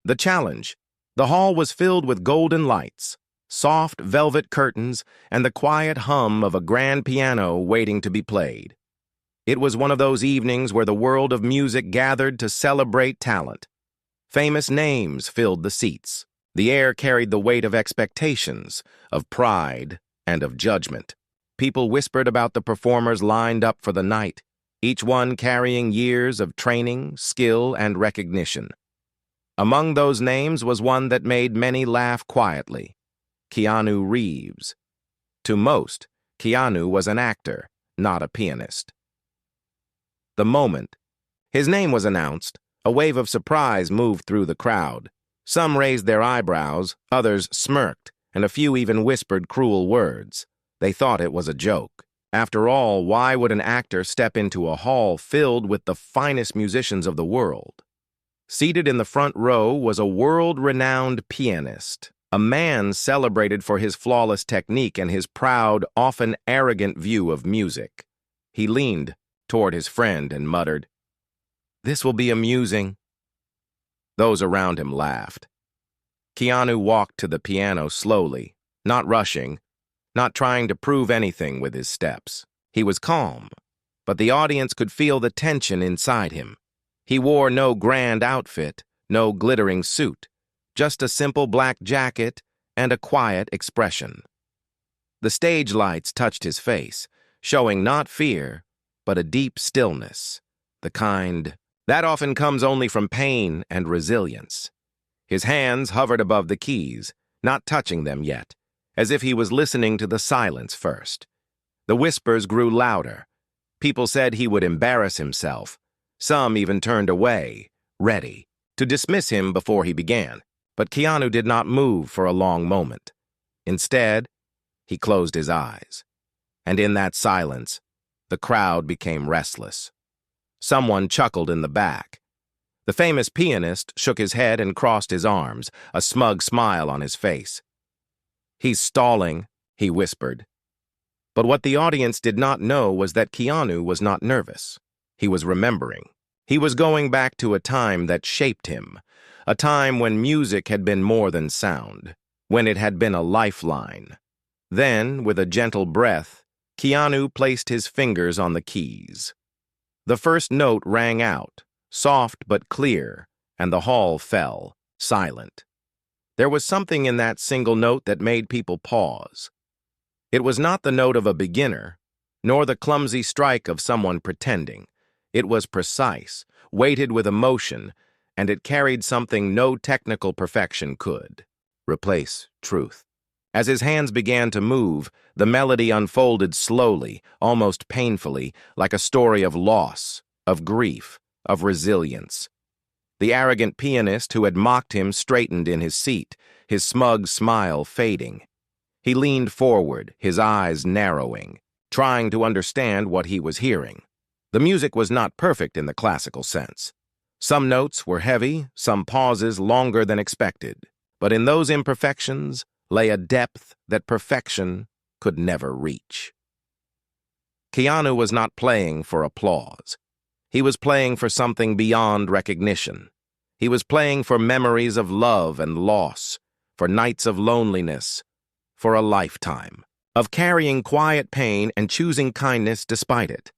The challenge. The hall was filled with golden lights, soft velvet curtains, and the quiet hum of a grand piano waiting to be played. It was one of those evenings where the world of music gathered to celebrate talent. Famous names filled the seats. The air carried the weight of expectations, of pride, and of judgment. People whispered about the performers lined up for the night, each one carrying years of training, skill, and recognition. Among those names was one that made many laugh quietly: Keanu Reeves. To most, Keanu was an actor, not a pianist. The moment his name was announced, a wave of surprise moved through the crowd. Some raised their eyebrows, others smirked, and a few even whispered cruel words. They thought it was a joke. After all, why would an actor step into a hall filled with the finest musicians of the world? Seated in the front row was a world-renowned pianist, a man celebrated for his flawless technique and his proud, often arrogant view of music. He leaned toward his friend and muttered, "This will be amusing." Those around him laughed. Keanu walked to the piano slowly, not rushing, not trying to prove anything with his steps. He was calm, but the audience could feel the tension inside him. He wore no grand outfit, no glittering suit, just a simple black jacket and a quiet expression. The stage lights touched his face, showing not fear, but a deep stillness, the kind that often comes only from pain and resilience. His hands hovered above the keys, not touching them yet, as if he was listening to the silence first. The whispers grew louder. People said he would embarrass himself. Some even turned away, ready to dismiss him before he began. But Keanu did not move for a long moment. Instead, he closed his eyes. And in that silence, the crowd became restless. Someone chuckled in the back. The famous pianist shook his head and crossed his arms, a smug smile on his face. "He's stalling," he whispered. But what the audience did not know was that Keanu was not nervous. He was remembering. He was going back to a time that shaped him, a time when music had been more than sound, when it had been a lifeline. Then, with a gentle breath, Keanu placed his fingers on the keys. The first note rang out, soft but clear, and the hall fell, silent. There was something in that single note that made people pause. It was not the note of a beginner, nor the clumsy strike of someone pretending. It was precise, weighted with emotion, and it carried something no technical perfection could replace: truth. As his hands began to move, the melody unfolded slowly, almost painfully, like a story of loss, of grief, of resilience. The arrogant pianist who had mocked him straightened in his seat, his smug smile fading. He leaned forward, his eyes narrowing, trying to understand what he was hearing. The music was not perfect in the classical sense. Some notes were heavy, some pauses longer than expected, but in those imperfections lay a depth that perfection could never reach. Keanu was not playing for applause. He was playing for something beyond recognition. He was playing for memories of love and loss, for nights of loneliness, for a lifetime of carrying quiet pain and choosing kindness despite it.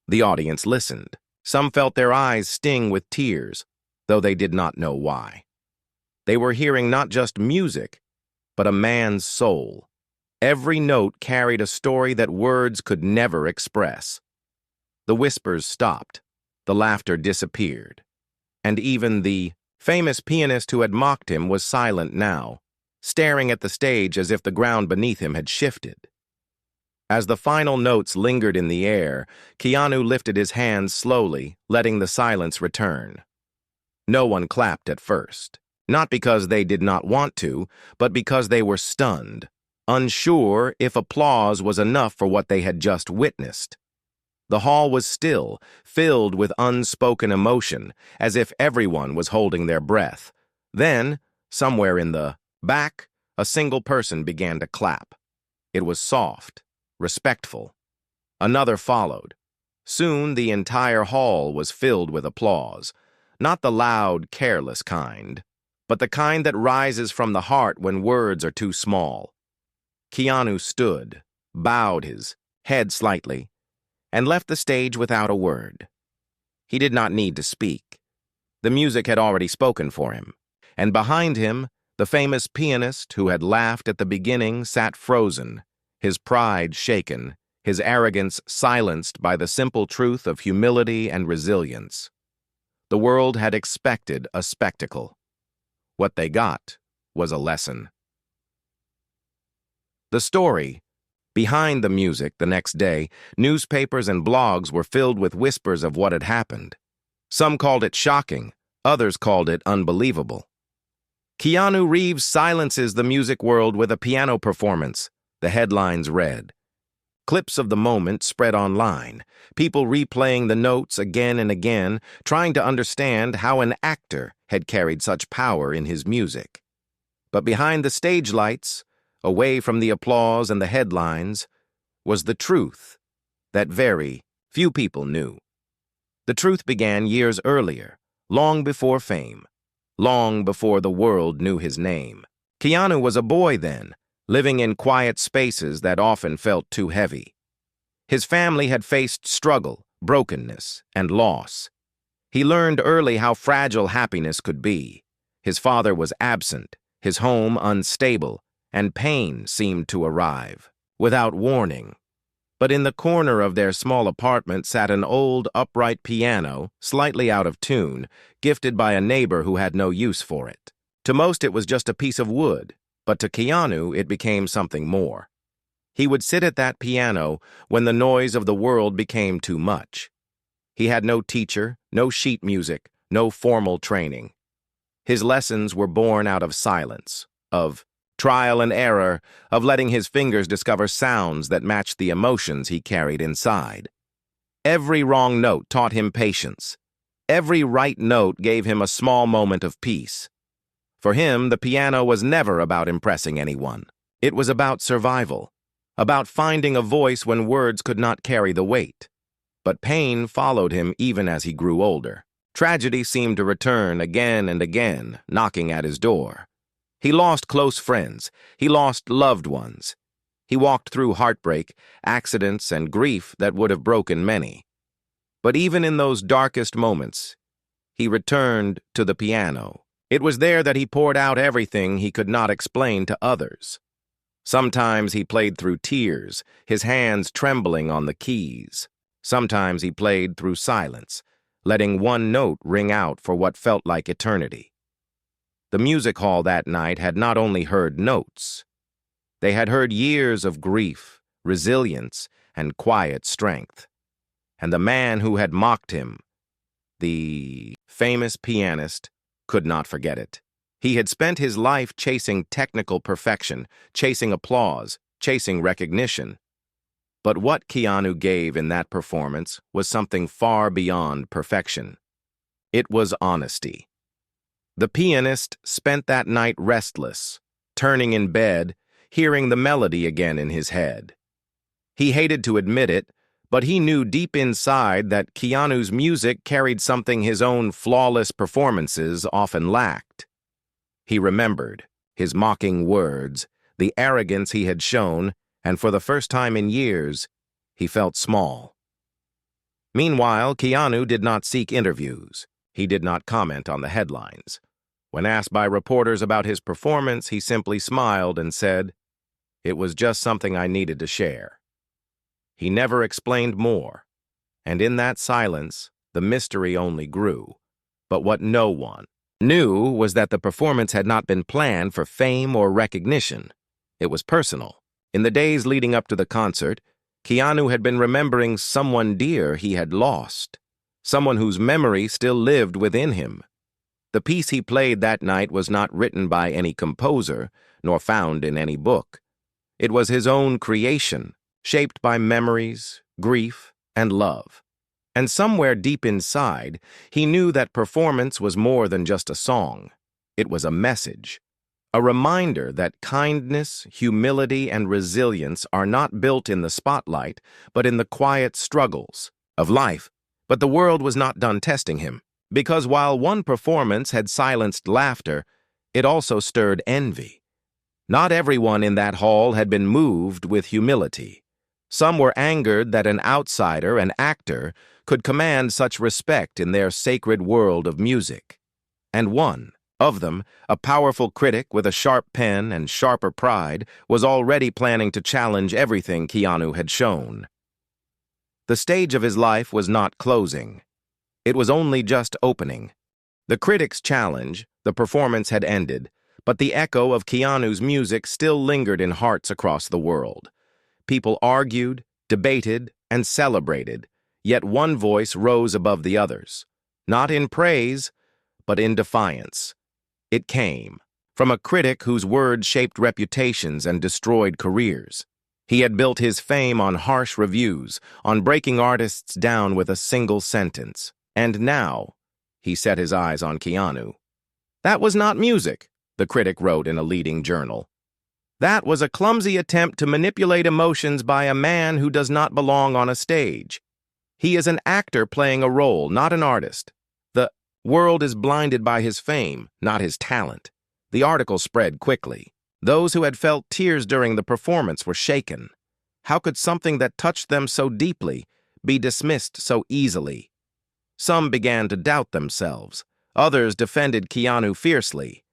The audience listened. Some felt their eyes sting with tears, though they did not know why. They were hearing not just music, but a man's soul. Every note carried a story that words could never express. The whispers stopped. The laughter disappeared. And even the famous pianist who had mocked him was silent now, staring at the stage as if the ground beneath him had shifted. As the final notes lingered in the air, Keanu lifted his hands slowly, letting the silence return. No one clapped at first, not because they did not want to, but because they were stunned, unsure if applause was enough for what they had just witnessed. The hall was still, filled with unspoken emotion, as if everyone was holding their breath. Then, somewhere in the back, a single person began to clap. It was soft, respectful. Another followed. Soon the entire hall was filled with applause, not the loud, careless kind, but the kind that rises from the heart when words are too small. Keanu stood, bowed his head slightly, and left the stage without a word. He did not need to speak. The music had already spoken for him, and behind him, the famous pianist who had laughed at the beginning sat frozen, his pride shaken, his arrogance silenced by the simple truth of humility and resilience. The world had expected a spectacle. What they got was a lesson. The story. Behind the music the next day, newspapers and blogs were filled with whispers of what had happened. Some called it shocking, others called it unbelievable. Keanu Reeves silences the music world with a piano performance, the headlines read. Clips of the moment spread online, people replaying the notes again and again, trying to understand how an actor had carried such power in his music. But behind the stage lights, away from the applause and the headlines, was the truth that very few people knew. The truth began years earlier, long before fame, long before the world knew his name. Keanu was a boy then, living in quiet spaces that often felt too heavy. His family had faced struggle, brokenness, and loss. He learned early how fragile happiness could be. His father was absent, his home unstable, and pain seemed to arrive, without warning. But in the corner of their small apartment sat an old, upright piano, slightly out of tune, gifted by a neighbor who had no use for it. To most it was just a piece of wood, but to Keanu it became something more. He would sit at that piano when the noise of the world became too much. He had no teacher, no sheet music, no formal training. His lessons were born out of silence, of trial and error, of letting his fingers discover sounds that matched the emotions he carried inside. Every wrong note taught him patience. Every right note gave him a small moment of peace. For him, the piano was never about impressing anyone. It was about survival, about finding a voice when words could not carry the weight. But pain followed him even as he grew older. Tragedy seemed to return again and again, knocking at his door. He lost close friends. He lost loved ones. He walked through heartbreak, accidents, and grief that would have broken many. But even in those darkest moments, he returned to the piano. It was there that he poured out everything he could not explain to others. Sometimes he played through tears, his hands trembling on the keys. Sometimes he played through silence, letting one note ring out for what felt like eternity. The music hall that night had not only heard notes. They had heard years of grief, resilience, and quiet strength. And the man who had mocked him, the famous pianist, could not forget it. He had spent his life chasing technical perfection, chasing applause, chasing recognition. But what Keanu gave in that performance was something far beyond perfection. It was honesty. The pianist spent that night restless, turning in bed, hearing the melody again in his head. He hated to admit it, but he knew deep inside that Keanu's music carried something his own flawless performances often lacked. He remembered his mocking words, the arrogance he had shown, and for the first time in years, he felt small. Meanwhile, Keanu did not seek interviews. He did not comment on the headlines. When asked by reporters about his performance, he simply smiled and said, "It was just something I needed to share." He never explained more, and in that silence, the mystery only grew. But what no one knew was that the performance had not been planned for fame or recognition. It was personal. In the days leading up to the concert, Keanu had been remembering someone dear he had lost, someone whose memory still lived within him. The piece he played that night was not written by any composer, nor found in any book. It was his own creation, shaped by memories, grief, and love. And somewhere deep inside, he knew that performance was more than just a song. It was a message, a reminder that kindness, humility, and resilience are not built in the spotlight, but in the quiet struggles of life. But the world was not done testing him, because while one performance had silenced laughter, It also stirred envy. Not everyone in that hall had been moved with humility. Some were angered that an outsider, an actor, could command such respect in their sacred world of music. And one of them, a powerful critic with a sharp pen and sharper pride, was already planning to challenge everything Keanu had shown. The stage of his life was not closing. It was only just opening. The critics' challenge, the performance had ended, but the echo of Keanu's music still lingered in hearts across the world. People argued, debated, and celebrated, yet one voice rose above the others, not in praise, but in defiance. It came from a critic whose words shaped reputations and destroyed careers. He had built his fame on harsh reviews, on breaking artists down with a single sentence. And now, he set his eyes on Keanu. That was not music, the critic wrote in a leading journal. That was a clumsy attempt to manipulate emotions by a man who does not belong on a stage. He is an actor playing a role, not an artist. The world is blinded by his fame, not his talent. The article spread quickly. Those who had felt tears during the performance were shaken. How could something that touched them so deeply be dismissed so easily? Some began to doubt themselves. Others defended Keanu fiercely.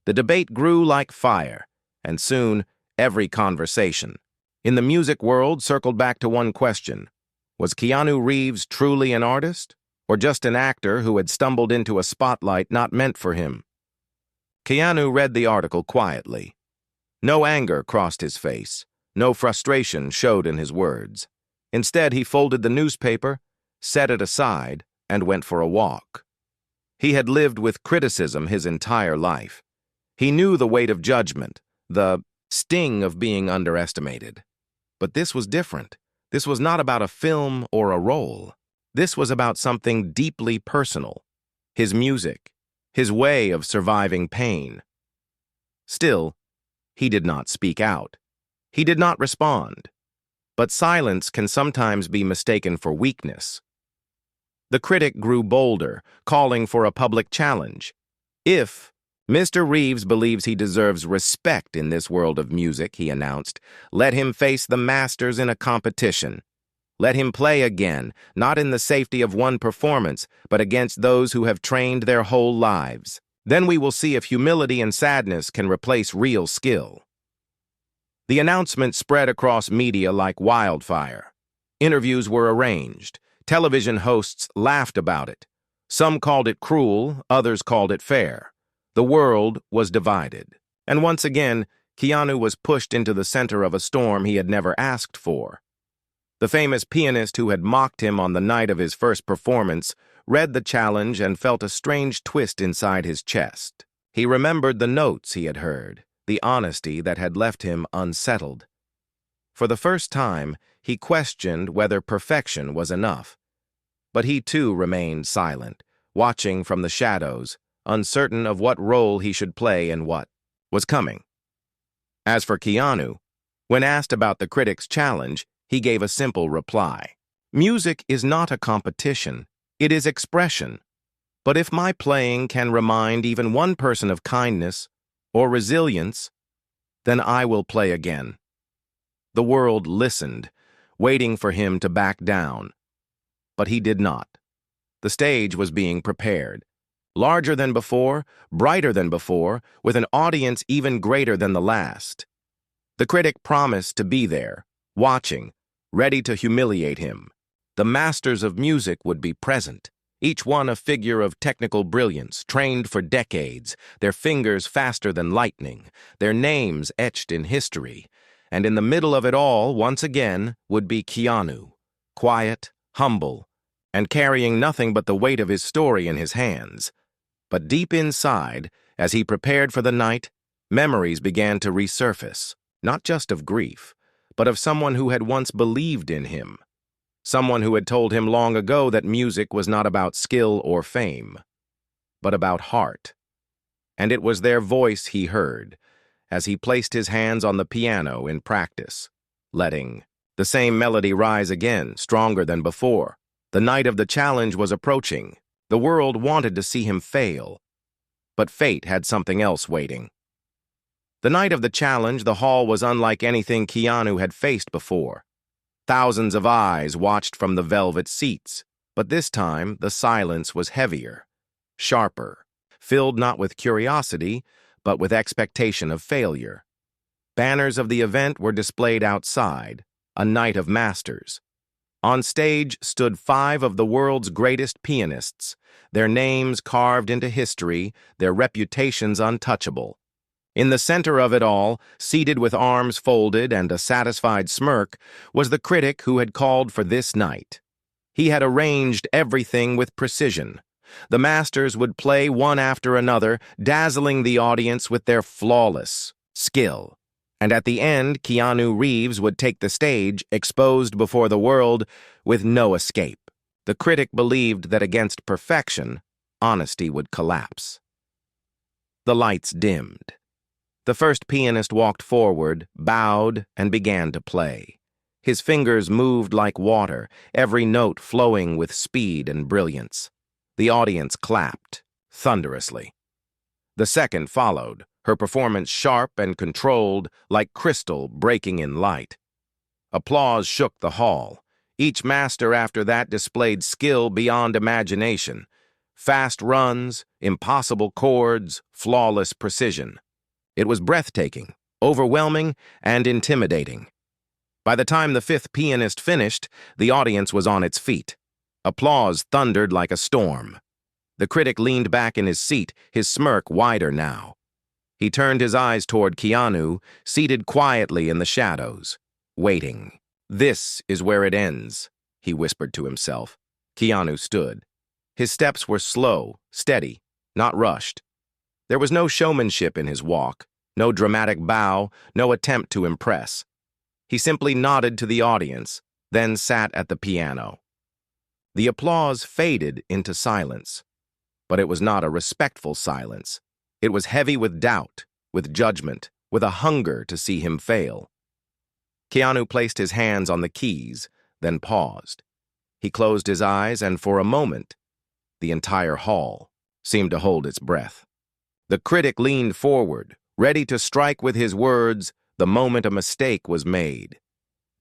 The debate grew like fire, and soon every conversation in the music world circled back to one question. Was Keanu Reeves truly an artist, or just an actor who had stumbled into a spotlight not meant for him? Keanu read the article quietly. No anger crossed his face. No frustration showed in his words. Instead, he folded the newspaper, set it aside, and went for a walk. He had lived with criticism his entire life. He knew the weight of judgment, the sting of being underestimated. But this was different. This was not about a film or a role. This was about something deeply personal. His music, his way of surviving pain. Still, he did not speak out. He did not respond. But silence can sometimes be mistaken for weakness. The critic grew bolder, calling for a public challenge. If Mr. Reeves believes he deserves respect in this world of music, he announced, let him face the masters in a competition. Let him play again, not in the safety of one performance, but against those who have trained their whole lives. Then we will see if humility and sadness can replace real skill. The announcement spread across media like wildfire. Interviews were arranged. Television hosts laughed about it. Some called it cruel, others called it fair. The world was divided. And once again, Keanu was pushed into the center of a storm he had never asked for. The famous pianist who had mocked him on the night of his first performance read the challenge and felt a strange twist inside his chest. He remembered the notes he had heard, the honesty that had left him unsettled. For the first time, he questioned whether perfection was enough. But he too remained silent, watching from the shadows, uncertain of what role he should play and what was coming. As for Keanu, when asked about the critics' challenge, he gave a simple reply. Music is not a competition, it is expression. But if my playing can remind even one person of kindness or resilience, then I will play again. The world listened, waiting for him to back down. But he did not. The stage was being prepared. Larger than before, brighter than before, with an audience even greater than the last. The critic promised to be there, watching, ready to humiliate him. The masters of music would be present, each one a figure of technical brilliance, trained for decades, their fingers faster than lightning, their names etched in history. And in the middle of it all, once again, would be Keanu, quiet, humble, and carrying nothing but the weight of his story in his hands. But deep inside, as he prepared for the night, memories began to resurface, not just of grief, but of someone who had once believed in him. Someone who had told him long ago that music was not about skill or fame, but about heart. And it was their voice he heard, as he placed his hands on the piano in practice, letting the same melody rise again, stronger than before. The night of the challenge was approaching. The world wanted to see him fail. but fate had something else waiting. The night of the challenge, the hall was unlike anything Keanu had faced before. Thousands of eyes watched from the velvet seats, but this time the silence was heavier, sharper, filled not with curiosity, but with expectation of failure. Banners of the event were displayed outside, a night of masters. On stage stood 5 of the world's greatest pianists, their names carved into history, their reputations untouchable. In the center of it all, seated with arms folded and a satisfied smirk, was the critic who had called for this night. He had arranged everything with precision. The masters would play one after another, dazzling the audience with their flawless skill. And at the end, Keanu Reeves would take the stage, exposed before the world, with no escape. The critic believed that against perfection, honesty would collapse. The lights dimmed. The first pianist walked forward, bowed, and began to play. His fingers moved like water, every note flowing with speed and brilliance. The audience clapped, thunderously. The second followed, her performance sharp and controlled, like crystal breaking in light. Applause shook the hall. Each master after that displayed skill beyond imagination. Fast runs, impossible chords, flawless precision. It was breathtaking, overwhelming, and intimidating. By the time the 5th pianist finished, the audience was on its feet. Applause thundered like a storm. The critic leaned back in his seat, his smirk wider now. He turned his eyes toward Keanu, seated quietly in the shadows, waiting. "This is where it ends," he whispered to himself. Keanu stood. His steps were slow, steady, not rushed. There was no showmanship in his walk, no dramatic bow, no attempt to impress. He simply nodded to the audience, then sat at the piano. The applause faded into silence, but it was not a respectful silence. It was heavy with doubt, with judgment, with a hunger to see him fail. Keanu placed his hands on the keys, then paused. He closed his eyes, and for a moment, the entire hall seemed to hold its breath. The critic leaned forward, ready to strike with his words the moment a mistake was made.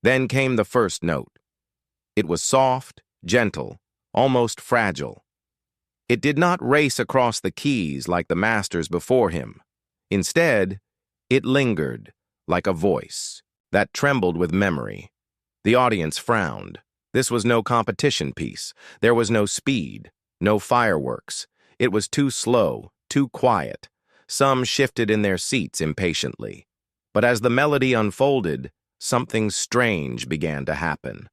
Then came the first note. It was soft, gentle, almost fragile. It did not race across the keys like the masters before him. Instead, it lingered, like a voice that trembled with memory. The audience frowned. This was no competition piece. There was no speed, no fireworks. It was too slow, too quiet. Some shifted in their seats impatiently. But as the melody unfolded, something strange began to happen.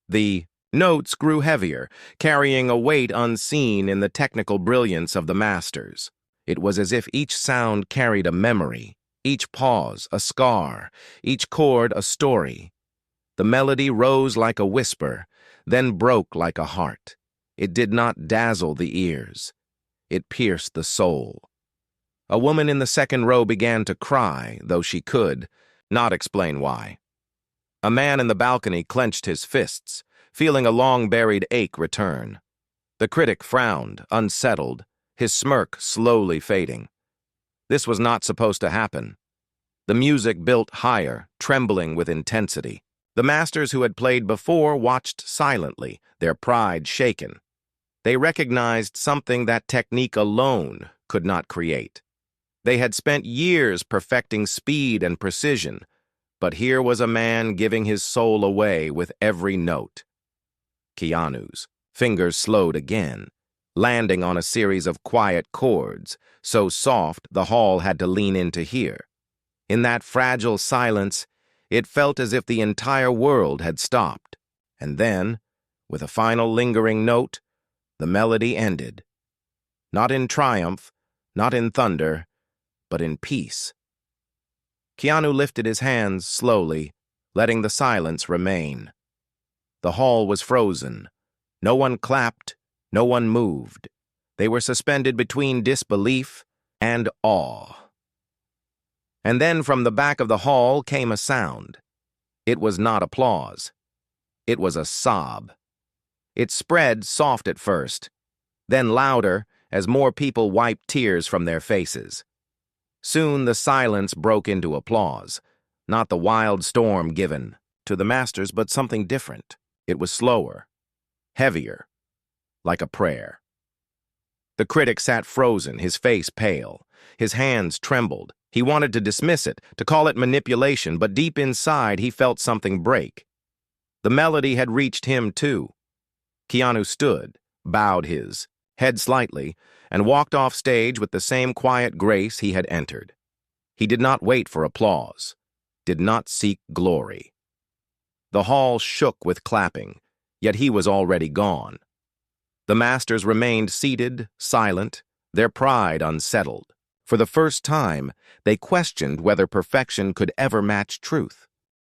The notes grew heavier, carrying a weight unseen in the technical brilliance of the masters. It was as if each sound carried a memory, each pause a scar, each chord a story. The melody rose like a whisper, then broke like a heart. It did not dazzle the ears. It pierced the soul. A woman in the second row began to cry, though she could not explain why. A man in the balcony clenched his fists, feeling a long-buried ache return. The critic frowned, unsettled, his smirk slowly fading. This was not supposed to happen. The music built higher, trembling with intensity. The masters who had played before watched silently, their pride shaken. They recognized something that technique alone could not create. They had spent years perfecting speed and precision, but here was a man giving his soul away with every note. Keanu's fingers slowed again, landing on a series of quiet chords, so soft the hall had to lean in to hear. In that fragile silence, it felt as if the entire world had stopped. And then, with a final lingering note, the melody ended. Not in triumph, not in thunder, but in peace. Keanu lifted his hands slowly, letting the silence remain. The hall was frozen. No one clapped, no one moved. They were suspended between disbelief and awe. And then from the back of the hall came a sound. It was not applause. It was a sob. It spread soft at first, then louder as more people wiped tears from their faces. Soon the silence broke into applause, not the wild storm given to the masters, but something different. It was slower, heavier, like a prayer. The critic sat frozen, his face pale. His hands trembled. He wanted to dismiss it, to call it manipulation, but deep inside he felt something break. The melody had reached him too. Keanu stood, bowed his head slightly, and walked off stage with the same quiet grace he had entered. He did not wait for applause, did not seek glory. The hall shook with clapping, yet he was already gone. The masters remained seated, silent, their pride unsettled. For the first time, they questioned whether perfection could ever match truth.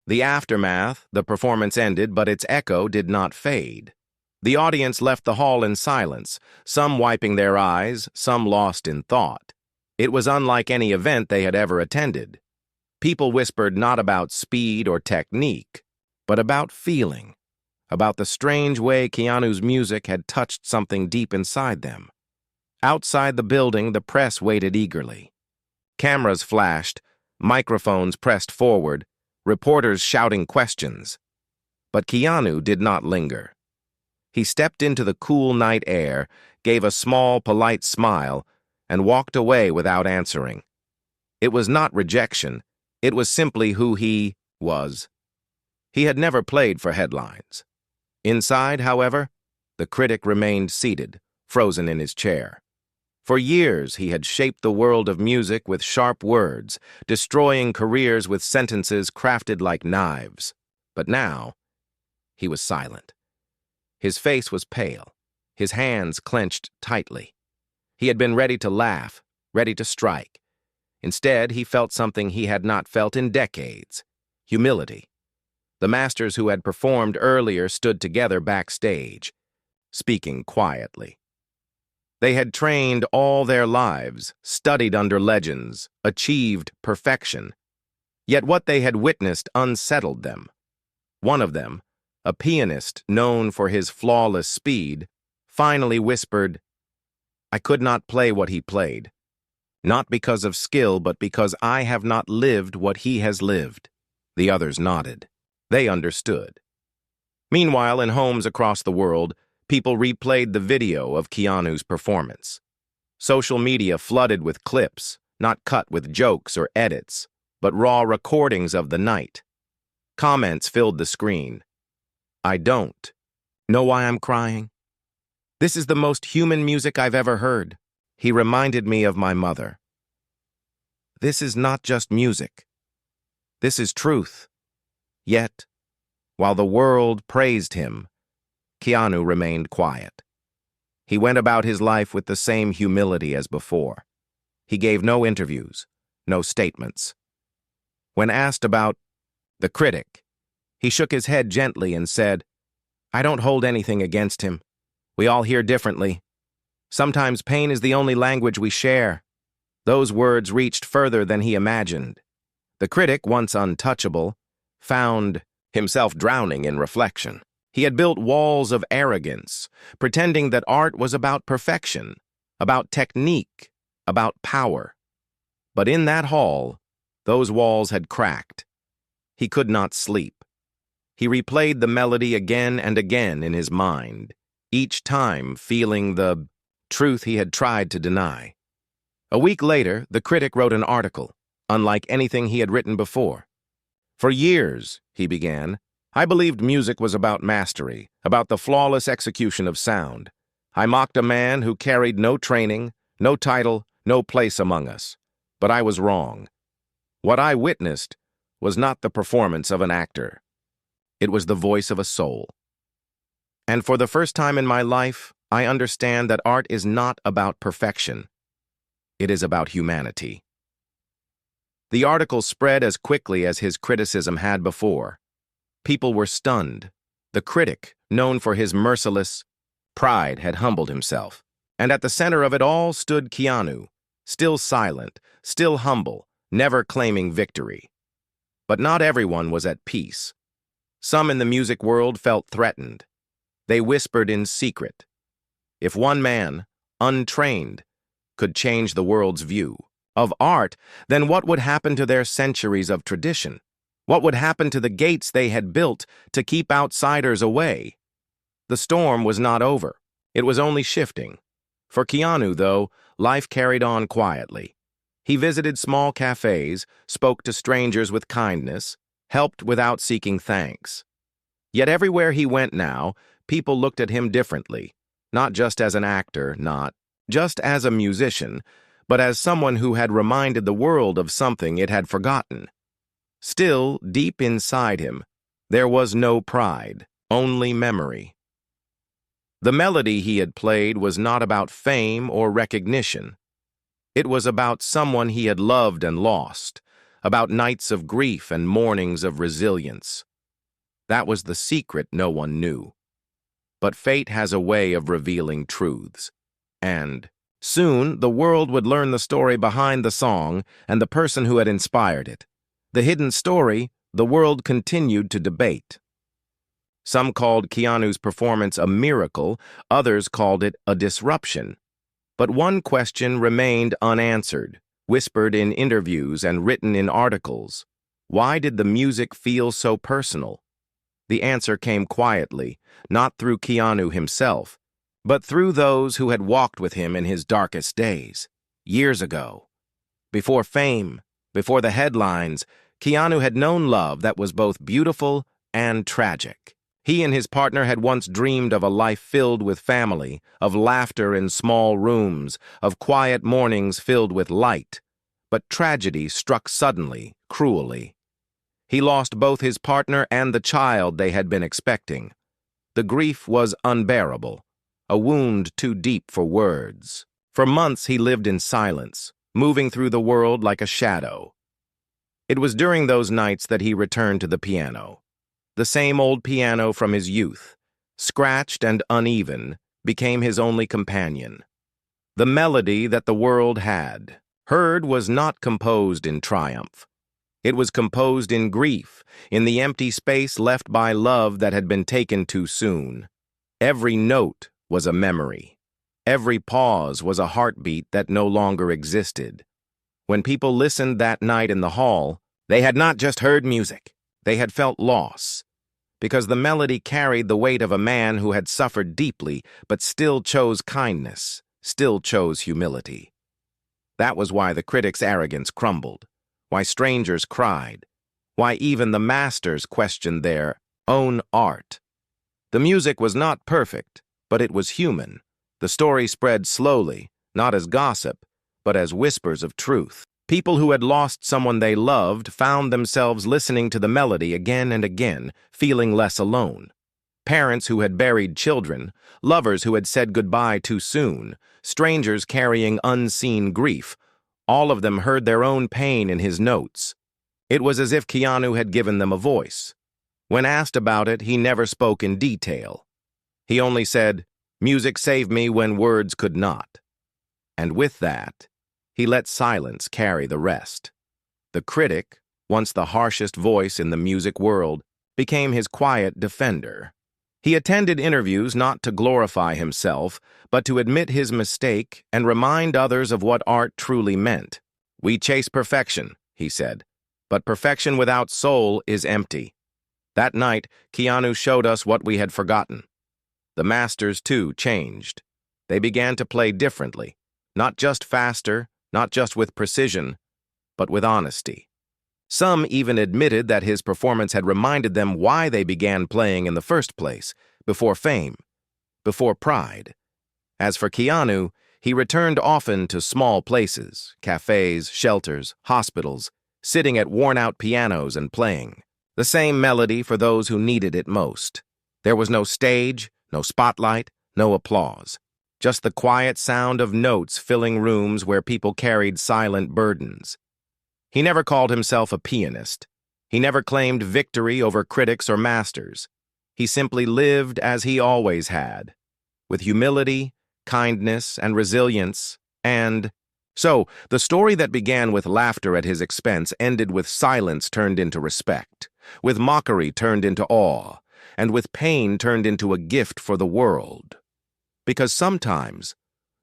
The aftermath, the performance ended, but its echo did not fade. The audience left the hall in silence, some wiping their eyes, some lost in thought. It was unlike any event they had ever attended. People whispered not about speed or technique, but about feeling, about the strange way Keanu's music had touched something deep inside them. Outside the building, the press waited eagerly. Cameras flashed, microphones pressed forward, reporters shouting questions. But Keanu did not linger. He stepped into the cool night air, gave a small, polite smile, and walked away without answering. It was not rejection, it was simply who he was. He had never played for headlines. Inside, however, the critic remained seated, frozen in his chair. For years, he had shaped the world of music with sharp words, destroying careers with sentences crafted like knives. But now, he was silent. His face was pale, his hands clenched tightly. He had been ready to laugh, ready to strike. Instead, he felt something he had not felt in decades: humility. The masters who had performed earlier stood together backstage, speaking quietly. They had trained all their lives, studied under legends, achieved perfection. Yet what they had witnessed unsettled them. One of them, a pianist known for his flawless speed, finally whispered, "I could not play what he played. Not because of skill, but because I have not lived what he has lived." The others nodded. They understood. Meanwhile, in homes across the world, people replayed the video of Keanu's performance. Social media flooded with clips, not cut with jokes or edits, but raw recordings of the night. Comments filled the screen. "I don't know why I'm crying. This is the most human music I've ever heard. He reminded me of my mother. This is not just music. This is truth." Yet, while the world praised him, Keanu remained quiet. He went about his life with the same humility as before. He gave no interviews, no statements. When asked about the critic, he shook his head gently and said, "I don't hold anything against him. We all hear differently. Sometimes pain is the only language we share." Those words reached further than he imagined. The critic, once untouchable, found himself drowning in reflection. He had built walls of arrogance, pretending that art was about perfection, about technique, about power. But in that hall, those walls had cracked. He could not sleep. He replayed the melody again and again in his mind, each time feeling the truth he had tried to deny. A week later, the critic wrote an article, unlike anything he had written before. "For years," he began, "I believed music was about mastery, about the flawless execution of sound. I mocked a man who carried no training, no title, no place among us. But I was wrong. What I witnessed was not the performance of an actor. It was the voice of a soul. And for the first time in my life, I understand that art is not about perfection. It is about humanity." The article spread as quickly as his criticism had before. People were stunned. The critic, known for his merciless pride, had humbled himself. And at the center of it all stood Keanu, still silent, still humble, never claiming victory. But not everyone was at peace. Some in the music world felt threatened. They whispered in secret, "If one man, untrained, could change the world's view of art, then what would happen to their centuries of tradition? What would happen to the gates they had built to keep outsiders away? The storm was not over. It was only shifting. For Keanu, though, life carried on quietly. He visited small cafes, spoke to strangers with kindness, helped without seeking thanks. Yet everywhere he went now, people looked at him differently, not just as an actor, not just as a musician, but as someone who had reminded the world of something it had forgotten. Still, deep inside him, there was no pride, only memory. The melody he had played was not about fame or recognition. It was about someone he had loved and lost, about nights of grief and mornings of resilience. That was the secret no one knew. But fate has a way of revealing truths. And soon the world would learn the story behind the song and the person who had inspired it. The hidden story the world continued to debate. Some called Keanu's performance a miracle, others called it a disruption. But one question remained unanswered, whispered in interviews and written in articles. Why did the music feel so personal? The answer came quietly, not through Keanu himself, but through those who had walked with him in his darkest days, years ago. Before fame, before the headlines, Keanu had known love that was both beautiful and tragic. He and his partner had once dreamed of a life filled with family, of laughter in small rooms, of quiet mornings filled with light. But tragedy struck suddenly, cruelly. He lost both his partner and the child they had been expecting. The grief was unbearable, a wound too deep for words. For months he lived in silence, moving through the world like a shadow. It was during those nights that he returned to the piano. The same old piano from his youth, scratched and uneven, became his only companion. The melody that the world had heard was not composed in triumph. It was composed in grief, in the empty space left by love that had been taken too soon. Every note was a memory. Every pause was a heartbeat that no longer existed. When people listened that night in the hall, they had not just heard music. They had felt loss, because the melody carried the weight of a man who had suffered deeply but still chose kindness, still chose humility. That was why the critics' arrogance crumbled, why strangers cried, why even the masters questioned their own art. The music was not perfect, but it was human. The story spread slowly, not as gossip, but as whispers of truth. People who had lost someone they loved found themselves listening to the melody again and again, feeling less alone. Parents who had buried children, lovers who had said goodbye too soon, strangers carrying unseen grief, all of them heard their own pain in his notes. It was as if Keanu had given them a voice. When asked about it, he never spoke in detail. He only said, "Music saved me when words could not." And with that, he let silence carry the rest. The critic, once the harshest voice in the music world, became his quiet defender. He attended interviews not to glorify himself, but to admit his mistake and remind others of what art truly meant. "We chase perfection," he said, "but perfection without soul is empty." That night, Keanu showed us what we had forgotten. The masters, too, changed. They began to play differently, not just faster, not just with precision, but with honesty. Some even admitted that his performance had reminded them why they began playing in the first place, before fame, before pride. As for Keanu, he returned often to small places, cafes, shelters, hospitals, sitting at worn-out pianos and playing. The same melody for those who needed it most. There was no stage, no spotlight, no applause. Just the quiet sound of notes filling rooms where people carried silent burdens. He never called himself a pianist. He never claimed victory over critics or masters. He simply lived as he always had, with humility, kindness, and resilience, and so the story that began with laughter at his expense ended with silence turned into respect, with mockery turned into awe, and with pain turned into a gift for the world. Because sometimes,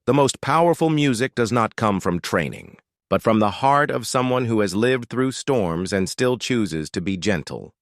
The most powerful music does not come from training, but from the heart of someone who has lived through storms and still chooses to be gentle.